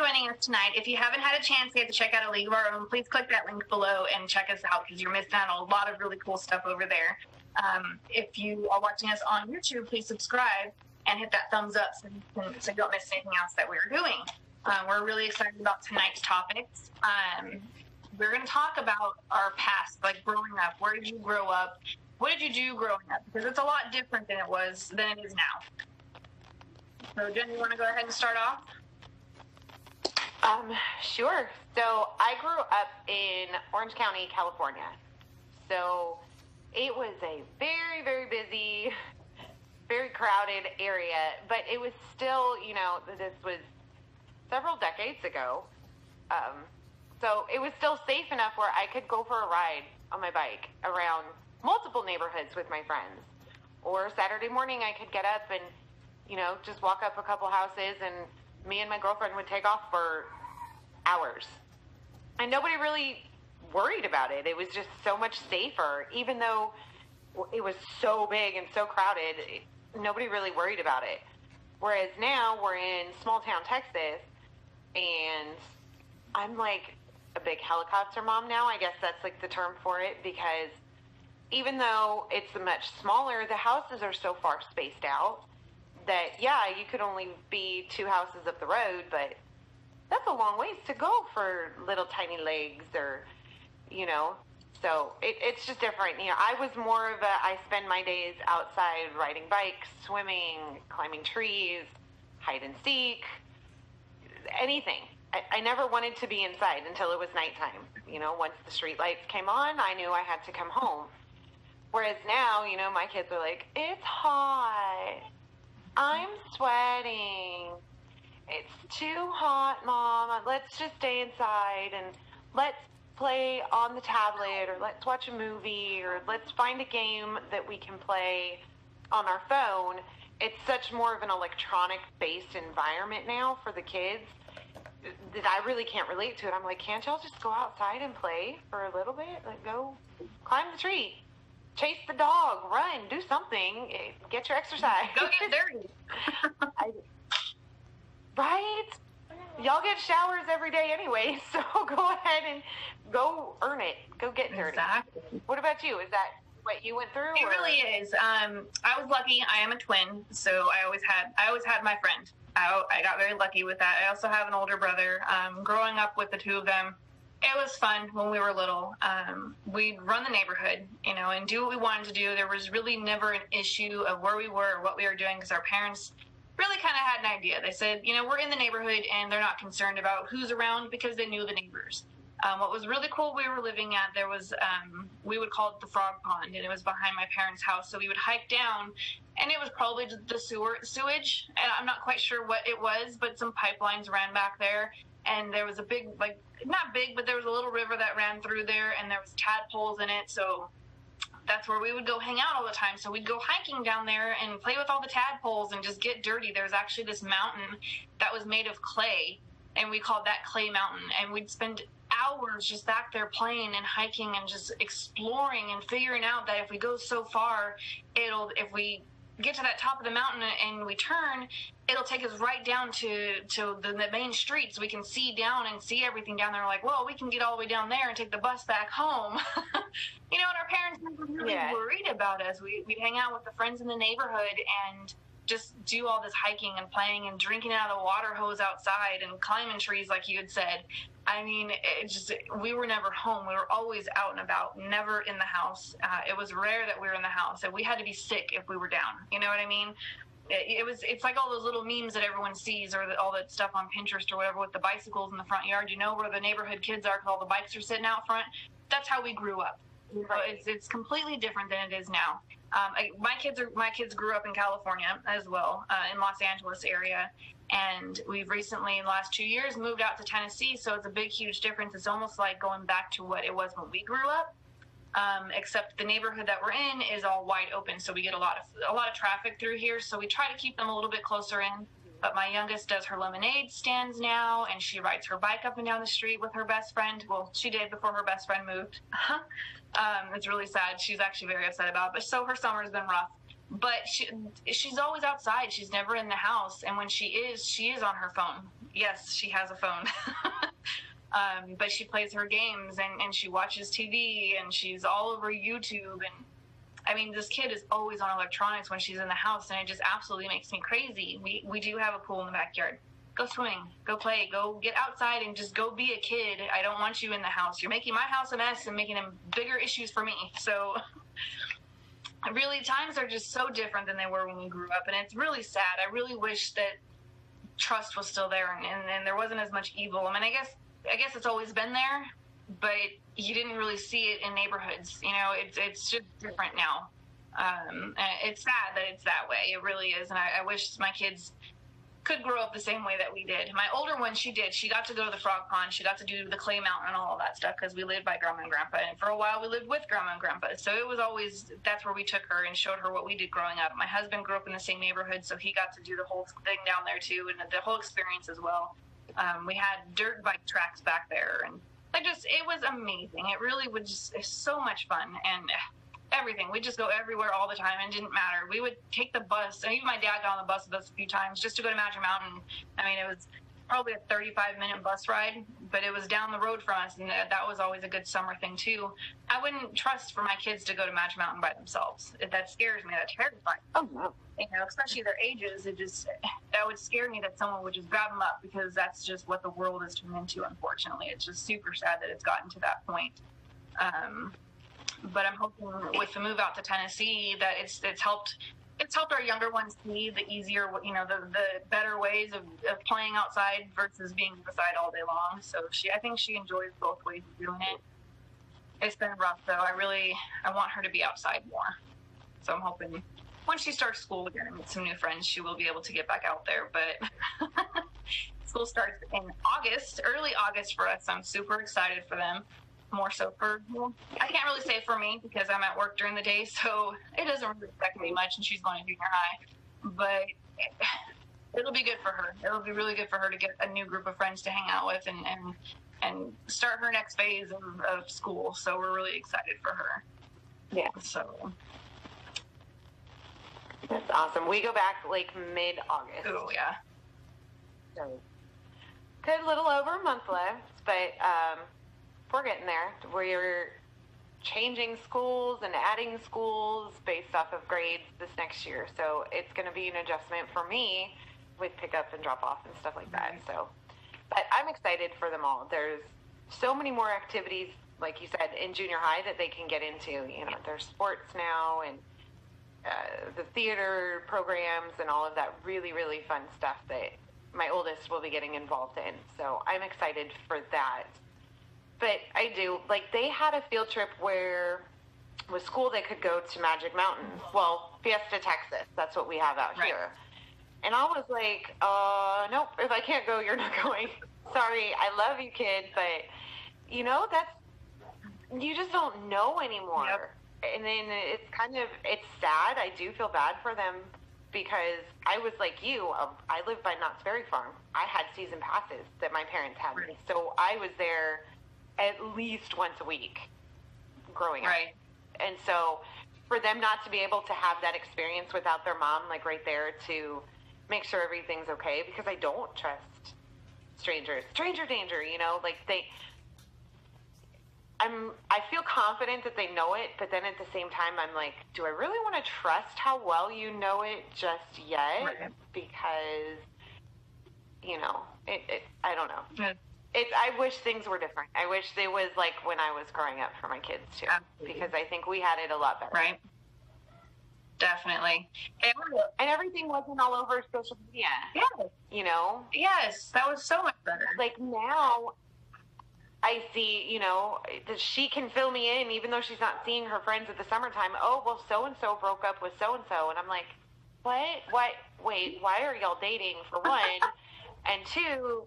joining us tonight. If you haven't had a chance yet to check out A League of Our Own, please click that link below and check us out because you're missing out on a lot of really cool stuff over there. If you are watching us on YouTube, please subscribe and hit that thumbs up so you don't miss anything else that we're doing. We're really excited about tonight's topics. We're going to talk about our past, like growing up. Where did you grow up? What did you do growing up? Because it's a lot different than it is now. So, Jen, you want to go ahead and start off? Sure. So I grew up in Orange County, California. So it was a very, very busy, very crowded area, but it was still, this was several decades ago. So it was still safe enough where I could go for a ride on my bike around multiple neighborhoods with my friends. Or Saturday morning I could get up and, just walk up a couple houses, and me and my girlfriend would take off for hours. And nobody really worried about it. It was just so much safer. Even though it was so big and so crowded, nobody really worried about it. Whereas now we're in small town Texas, and I'm like a big helicopter mom now. I guess that's like the term for it, because even though it's much smaller, the houses are so far spaced out that, you could only be 2 houses up the road, but that's a long ways to go for little tiny legs or, so it's just different. I was more of I spend my days outside riding bikes, swimming, climbing trees, hide and seek, anything. I never wanted to be inside until it was nighttime. Once the street lights came on, I knew I had to come home. Whereas now, my kids are like, it's hot. I'm sweating. It's too hot, Mom. Let's just stay inside and let's play on the tablet, or let's watch a movie, or let's find a game that we can play on our phone. It's such more of an electronic-based environment now for the kids that I really can't relate to it. I'm like, can't y'all just go outside and play for a little bit? Like, go climb the tree, chase the dog, run, do something, get your exercise. Go get dirty. Right? Y'all get showers every day anyway, so go ahead and go earn it. Go get dirty. Exactly. What about you? Is that what you went through? It really is. I was lucky. I am a twin, so I always had my friend. I got very lucky with that. I also have an older brother. Growing up with the two of them, it was fun when we were little. We'd run the neighborhood, and do what we wanted to do. There was really never an issue of where we were or what we were doing, because our parents really kind of had an idea. They said, we're in the neighborhood, and they're not concerned about who's around because they knew the neighbors. What was really cool, we were living at, there was, we would call it the Frog Pond, and it was behind my parents' house. So we would hike down, and it was probably just the sewage. And I'm not quite sure what it was, but some pipelines ran back there. And there was a big, not big, but there was a little river that ran through there, and there was tadpoles in it. So that's where we would go hang out all the time. So we'd go hiking down there and play with all the tadpoles and just get dirty. There was actually this mountain that was made of clay, and we called that Clay Mountain. And we'd spend hours just back there playing and hiking and just exploring and figuring out that if we go so far, if we get to that top of the mountain and we turn, it'll take us right down to the main streets. We can see down and see everything down there. Like, well, we can get all the way down there and take the bus back home. And our parents were really worried about us. We'd hang out with the friends in the neighborhood and just do all this hiking and playing and drinking out of the water hose outside and climbing trees, like you had said. I mean, we were never home. We were always out and about, never in the house. It was rare that we were in the house, and we had to be sick if we were down. You know what I mean? It's like all those little memes that everyone sees, or all that stuff on Pinterest or whatever with the bicycles in the front yard. Where the neighborhood kids are, because all the bikes are sitting out front. That's how we grew up. Right. It's completely different than it is now. My kids grew up in California as well, in Los Angeles area. And we've recently, in the last 2 years, moved out to Tennessee. So it's a big, huge difference. It's almost like going back to what it was when we grew up. Except the neighborhood that we're in is all wide open. So we get a lot of traffic through here. So we try to keep them a little bit closer in. But my youngest does her lemonade stands now, and she rides her bike up and down the street with her best friend. Well, she did before her best friend moved. It's really sad. She's actually very upset about it. But so her summer's been rough. but she's always outside. She's never in the house. And when she is on her phone. Yes, she has a phone. But she plays her games and she watches TV and she's all over YouTube. And I mean, this kid is always on electronics when she's in the house, and it just absolutely makes me crazy. We do have a pool in the backyard. Go swimming, go play, go get outside and just go be a kid. I don't want you in the house. You're making my house a mess and making bigger issues for me. So really, times are just so different than they were when we grew up, and it's really sad. I really wish that trust was still there and there wasn't as much evil. I mean, I guess it's always been there, but you didn't really see it in neighborhoods. You know, it's just different now. It's sad that it's that way. It really is, and I wish my kids could grow up the same way that we did. My older one, she got to go to the frog pond. She got to do the clay mountain and all of that stuff because we lived by Grandma and Grandpa. And for a while, we lived with Grandma and Grandpa. So it was always, that's where we took her and showed her what we did growing up. My husband grew up in the same neighborhood, so he got to do the whole thing down there too, and the whole experience as well. We had dirt bike tracks back there, and it was amazing. It really was just so much fun, and everything. We'd just go everywhere all the time, and it didn't matter. We would take the bus, and even my dad got on the bus with us a few times just to go to Magic Mountain. I mean, it was probably a 35-minute bus ride, but it was down the road from us, and that was always a good summer thing too. I wouldn't trust for my kids to go to Magic Mountain by themselves. That scares me. That terrifies me. Oh, no. You know, especially their ages, that would scare me that someone would just grab them up, because that's just what the world has turned into, unfortunately. It's just super sad that it's gotten to that point. But I'm hoping with the move out to Tennessee that it's helped our younger ones see the easier, you know, the better ways of playing outside versus being inside all day long. So I think she enjoys both ways of doing it. It's been rough though. I want her to be outside more. So I'm hoping once she starts school again and meet some new friends, she will be able to get back out there. But school starts in August, early August for us. I'm super excited for them. More so I can't really say for me because I'm at work during the day, so it doesn't really affect me much, and she's going to junior high. But it'll be good for her. It'll be really good for her to get a new group of friends to hang out with and start her next phase of school. So we're really excited for her. Yeah. So that's awesome. We go back like mid-August. Oh, yeah. So good, little over a month left, but we're getting there. We're changing schools and adding schools based off of grades this next year. So it's going to be an adjustment for me with pickup and drop off and stuff like that. So, but I'm excited for them all. There's so many more activities, like you said, in junior high that they can get into. You know, there's sports now and the theater programs and all of that really, really fun stuff that my oldest will be getting involved in. So I'm excited for that. But I do, like, they had a field trip where with school they could go to Magic Mountain. Well, Fiesta, Texas. That's what we have out here. And I was like, nope, if I can't go, you're not going. Sorry, I love you, kid, but, you know, you just don't know anymore. Yep. And then it's sad. I do feel bad for them because I was like you. I live by Knott's Berry Farm. I had season passes that my parents had me. So I was there at least once a week growing up. Right. And so for them not to be able to have that experience without their mom, like right there to make sure everything's okay, because I don't trust strangers. Stranger danger, you know, like I feel confident that they know it, but then at the same time, I'm like, do I really want to trust how well you know it just yet? Right. Because, you know, I don't know. Yeah. I wish things were different. I wish they was like when I was growing up for my kids too. Absolutely. Because I think we had it a lot better. Right. Definitely. And everything wasn't all over social media. Yes. You know? Yes, that was so much better. Like now I see, you know, that she can fill me in even though she's not seeing her friends at the summertime. Oh, well, so-and-so broke up with so-and-so. And I'm like, what? Wait, why are y'all dating, for one? And two,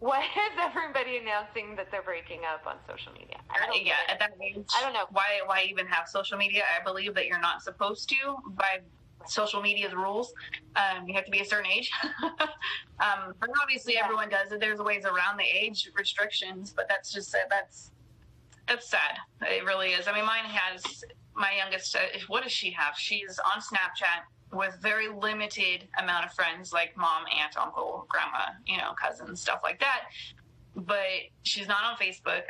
why is everybody announcing that they're breaking up on social media? At that age, I don't know. Why even have social media? I believe that you're not supposed to by social media's rules. You have to be a certain age. But obviously everyone does it. There's ways around the age restrictions, but that's sad. It really is. I mean, mine has my youngest, what does she have? She's on Snapchat with very limited amount of friends, like mom, aunt, uncle, grandma, cousins, stuff like that. But she's not on Facebook.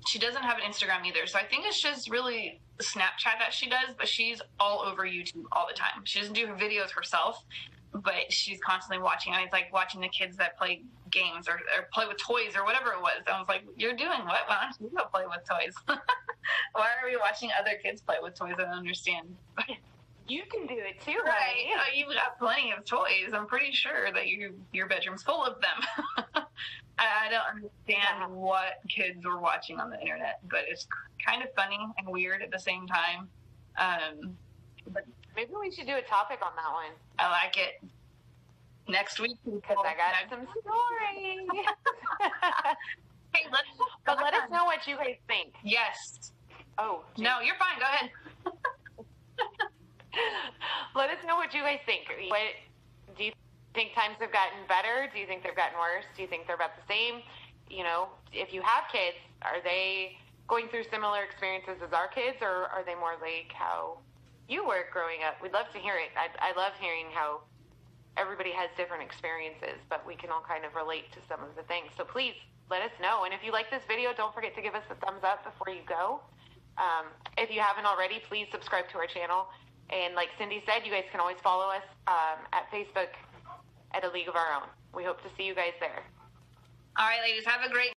She doesn't have an Instagram either. So I think it's just really Snapchat that she does, but she's all over YouTube all the time. She doesn't do her videos herself, but she's constantly watching. It's like watching the kids that play games or play with toys or whatever it was. I was like, you're doing what? Why don't you go play with toys? Why are we watching other kids play with toys? I don't understand. You can do it too, right? Honey. You've got plenty of toys. I'm pretty sure that your bedroom's full of them. I don't understand what kids were watching on the internet, but it's kind of funny and weird at the same time. But maybe we should do a topic on that one. I like it. Next week, because I got some stories. Hey, let us know what you guys think. Yes. Oh, geez. No, you're fine. Go ahead. Let us know what you guys think. What do you think times have gotten better? Do you think they've gotten worse? Do you think they're about the same? If you have kids, are they going through similar experiences as our kids, or are they more like how you were growing up? We'd love to hear it. I love hearing how everybody has different experiences, but we can all kind of relate to some of the things. So please let us know. And if you like this video, don't forget to give us a thumbs up before you go. If you haven't already, please subscribe to our channel. And like Cindy said, you guys can always follow us at Facebook at A League of Our Own. We hope to see you guys there. All right, ladies, have a great